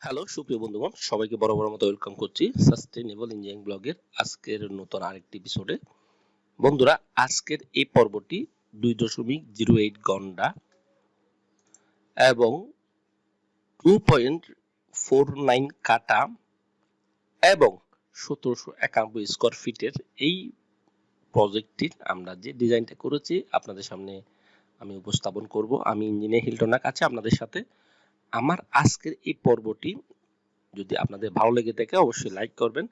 Hello সুপ্রিয় বন্ধুগণ, সবাইকে বরাবর মতো ওয়েলকাম করছি সাস্টেইনেবল ইঞ্জিনিয়ারিং ব্লগের আজকের নতুন আরেকটি এপিসোডে। বন্ধুরা, আজকের এই পর্বটি 2.08 ঘন্টা এবং 2.49 কাটা এবং 1791 স্কোয়ার ফিটের এই প্রজেক্টটির আমরা যে ডিজাইনটা করেছি আপনাদের সামনে আমি উপস্থাপন করব। আমি ইঞ্জিনিয়ার হিলটনের কাছে আপনাদের সাথে। আমার আজকের এই পর্বটি যদি আপনাদের ভালো লেগে থাকে অবশ্যই লাইক করবেন।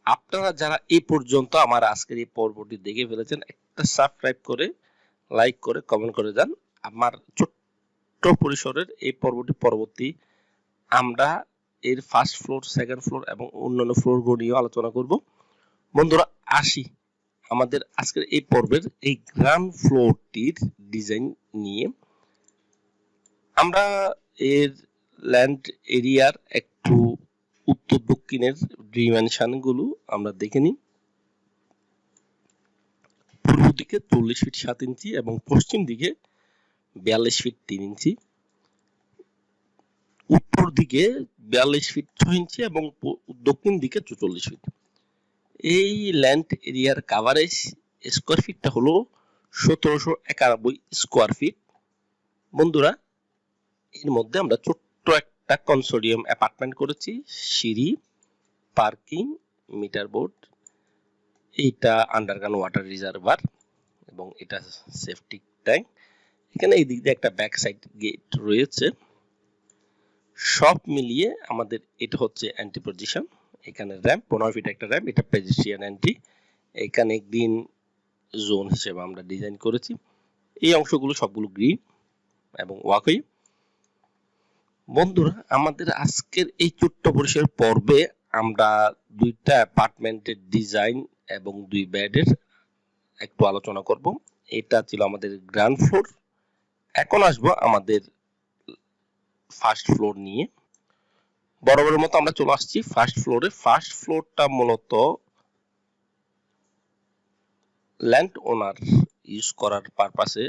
আপনারা যারা এই পর্যন্ত আমার আজকের এই পর্বটি দেখে ফেলেছেন, একটা সাবস্ক্রাইব করে, লাইক করে, কমেন্ট করে যান। আমার ছোট্ট পরিসরের এই পর্বটি পরবর্তী আমরা এর ফার্স্ট ফ্লোর, সেকেন্ড ফ্লোর এবং অন্যান্য ফ্লোরগুলো নিয়ে আলোচনা করব। বন্ধুরা, আসি আমাদের আজকের এই পর্বের এই গ্রাউন্ড ফ্লোরটির ডিজাইন নিয়ে। আমরা এর ল্যান্ড এরিয়ার একটু উত্তর দক্ষিণের ডিমেনশন গুলো আমরা দেখে নিই। পূর্ব দিকে 40 ফিট 7 ইঞ্চি এবং পশ্চিম দিকে 42 ফিট 3 ইঞ্চি, উত্তর দিকে 42 ফিট 6 ইঞ্চি এবং দক্ষিণ দিকে 44 ফিট। এই ল্যান্ড এরিয়ার কাভারেজ স্কোয়ার ফিটটা হলো 1791 স্কোয়ার ফিট। বন্ধুরা, এর মধ্যে আমরা ছোট্ট একটা কনসোর্টিয়াম অ্যাপার্টমেন্ট করেছি, সিঁড়ি, পার্কিং, মিটার বোর্ড, এইটা আন্ডারগ্রাউন্ড ওয়াটার রিজার্ভার এবং এটা সেফটি ট্যাঙ্ক। এখানে এই দিক দিয়ে একটা ব্যাক সাইড গেট রয়েছে। সব মিলিয়ে আমাদের এটা হচ্ছে এন্ট্রি পজিশন। এখানে র্যাম্প 15 ফিট একটা র্যাম্প, এটা পেডেস্ট্রিয়ান এন্ট্রি। এখানে গ্রিন জোন হিসেবে আমরা ডিজাইন করেছি। এই অংশগুলো সবগুলো গ্রিন এবং ওয়াকওয়ে। বন্ধুরা, আমাদের আজকের এই ছোট্ট পরিসরের পর্বে আমরা দুইটা অ্যাপার্টমেন্টের ডিজাইন এবং দুই বেডের একটু আলোচনা করব। এটা ছিল আমাদের গ্রাউন্ড ফ্লোর। এখন আসবো আমাদের ফার্স্ট ফ্লোর নিয়ে। বরাবরের মতো আমরা চলে আসছি ফার্স্ট ফ্লোরে। ফার্স্ট ফ্লোরটা মূলত ল্যান্ড ওনার ইউজ করার পারপাসে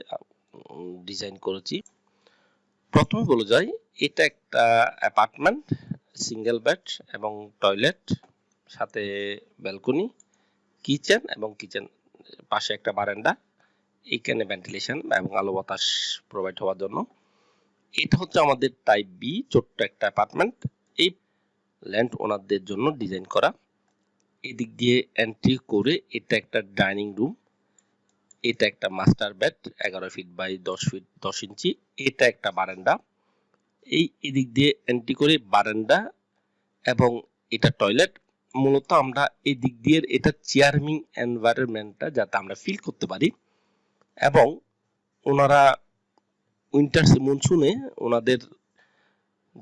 ডিজাইন করেছি। প্রথমে বলে যাই, এটা একটা অ্যাপার্টমেন্ট, সিঙ্গেল বেড এবং টয়লেট, সাথে ব্যালকনি, কিচেন এবং কিচেন পাশে একটা বারান্দা। এখানে ভেন্টিলেশন এবং আলো বাতাস প্রোভাইড হওয়ার জন্য। এটা হচ্ছে আমাদের টাইপ বি ছোট্ট একটা অ্যাপার্টমেন্ট, এই ল্যান্ড ওনারদের জন্য ডিজাইন করা। এদিক দিয়ে এন্ট্রি করে এটা একটা ডাইনিং রুম, এটা একটা master bed 11 feet by 10 feet 10 inch, এটা একটা বারান্দা। এই এদিক দিয়ে এন্ট্রি করে বারান্দা এবং এটা টয়লেট। মূলত আমরা এই দিক দিয়ে এটা চেয়ারমিং এনভায়রনমেন্টটা যাতে আমরা ফিল করতে পারি এবং ওনারা উইন্টার মনসুনে ওনাদের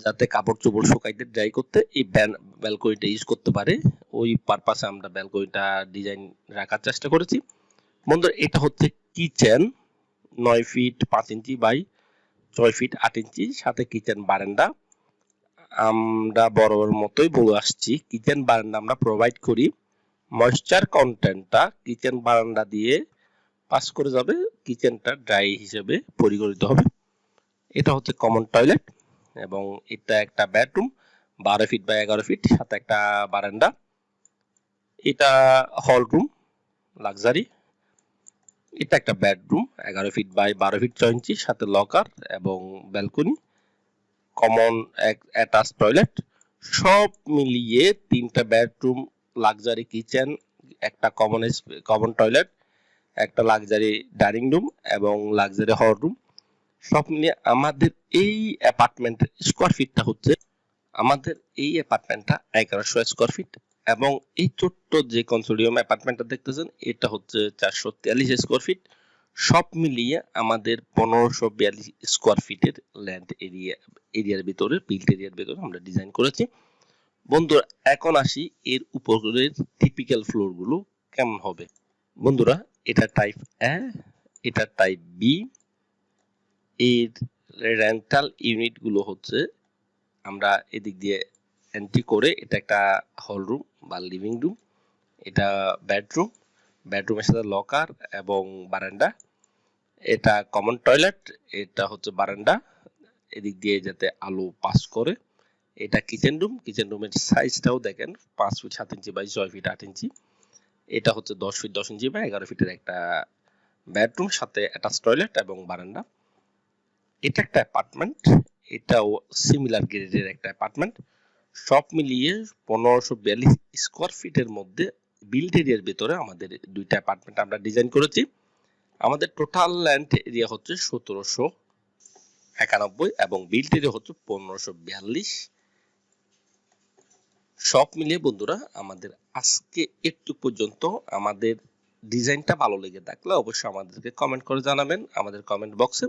যাতে কাপড় চোপড় শুকাইতে ড্রাই করতে এই ব্যালকনিটা ইউজ করতে পারে, ওই পারপাসে আমরা ব্যালকনিটা ডিজাইন রাখার চেষ্টা করেছি। বন্ধুরা, এটা হচ্ছে kitchen, 9 feet 5 inch by 6 feet 8 inch, সাথে কিচেন বারান্দা। আমরা বরাবর মতোই বলে আসছি, কিচেন বারান্দা আমরা প্রোভাইড করি। ময়েশ্চার কন্টেন্টটা কিচেন বারান্দা দিয়ে পাস করে যাবে, কিচেনটা ড্রাই হিসেবে পরিগণিত হবে। এটা হচ্ছে কমন টয়লেট এবং এটা একটা বেডরুম 12 ফিট বাই 11 ফিট, সাথে একটা বারান্দা। এটা হল রুম লাক্সারি। এটা একটা বেডরুম 11 ফিট বাই 12 ফিট 6 ইঞ্চি, সাথে লকার এবং ব্যালকনি, কমন অ্যাটাচ টয়লেট। সব মিলিয়ে তিনটা বেডরুম, লাক্সারি কিচেন, একটা কমন টয়লেট, একটা লাক্সারি ডাইনিং রুম এবং লাক্সারি হল রুম। সব মিলিয়ে আমাদের এই অ্যাপার্টমেন্টের স্কোয়ার ফিটটা হচ্ছে, আমাদের এই অ্যাপার্টমেন্টটা 1100 স্কোয়ার ফিট এবং এই ছোট্ট যে কনসোর্টিয়াম অ্যাপার্টমেন্টটা দেখতেছেন এটা হচ্ছে 443 স্কোয়ার ফিট। সব মিলিয়ে আমাদের 1542 স্কোয়ার ফিটের ল্যান্ড এরিয়ার ভিতরে, বিল্ট এরিয়ার ভিতরে আমরা ডিজাইন করেছি। বন্ধুরা, এখন আসি এর উপরের টিপিক্যাল ফ্লোর গুলো কেমন হবে। বন্ধুরা, এটা টাইপ এ, এটা টাইপ বি। এর রেন্টাল ইউনিট গুলো হচ্ছে, আমরা এদিক দিয়ে এন্ট্রি করে এটা একটা হল রুম বা লিভিং রুম, এটা বেডরুম, বেডরুমের সাথে লকার এবং বারান্দা, এটা কমন টয়লেট, এটা হচ্ছে বারান্দা, এদিক দিয়ে যাতে আলো পাস করে। এটা কিচেন রুম। কিচেন রুমের সাইজটাও দেখেন 5 ফিট 7 ইঞ্চি বাই 6 ফিট 8 ইঞ্চি। এটা হচ্ছে 10 ফিট 10 ইঞ্চি বা 11 ফিটের একটা বেডরুম, সাথে অ্যাটাচ টয়লেট এবং বারান্দা। এটা একটা অ্যাপার্টমেন্ট, এটাও সিমিলার গ্রেডের একটা অ্যাপার্টমেন্ট। সব মিলিয়ে 1542 স্কোয়ার ফিটের মধ্যে বিল্ড এরিয়ার ভিতরে আমাদের দুইটা অ্যাপার্টমেন্ট আমরা ডিজাইন করেছি। আমাদের টোটাল ল্যান্ড এরিয়া হচ্ছে 1791 এবং বিল্ড এরিয়া হচ্ছে 1542। সব মিলিয়ে বন্ধুরা আমাদের আজকে একটু পর্যন্ত। আমাদের ডিজাইনটা ভালো লেগে থাকলে অবশ্যই আমাদেরকে কমেন্ট করে জানাবেন আমাদের কমেন্ট বক্সে।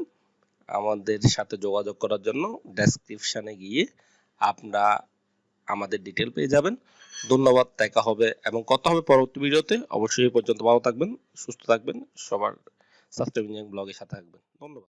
আমাদের সাথে যোগাযোগ করার জন্য ডেসক্রিপশনে গিয়ে আপনারা আমাদের ডিটেল পেয়ে যাবেন। ধন্যবাদ, দেখা হবে এবং কথা হবে পরবর্তী ভিডিওতে। অবশ্যই এই পর্যন্ত ভালো থাকবেন, সুস্থ থাকবেন, সবার সাবস্ক্রাইব ব্লগের সাথে থাকবেন। ধন্যবাদ।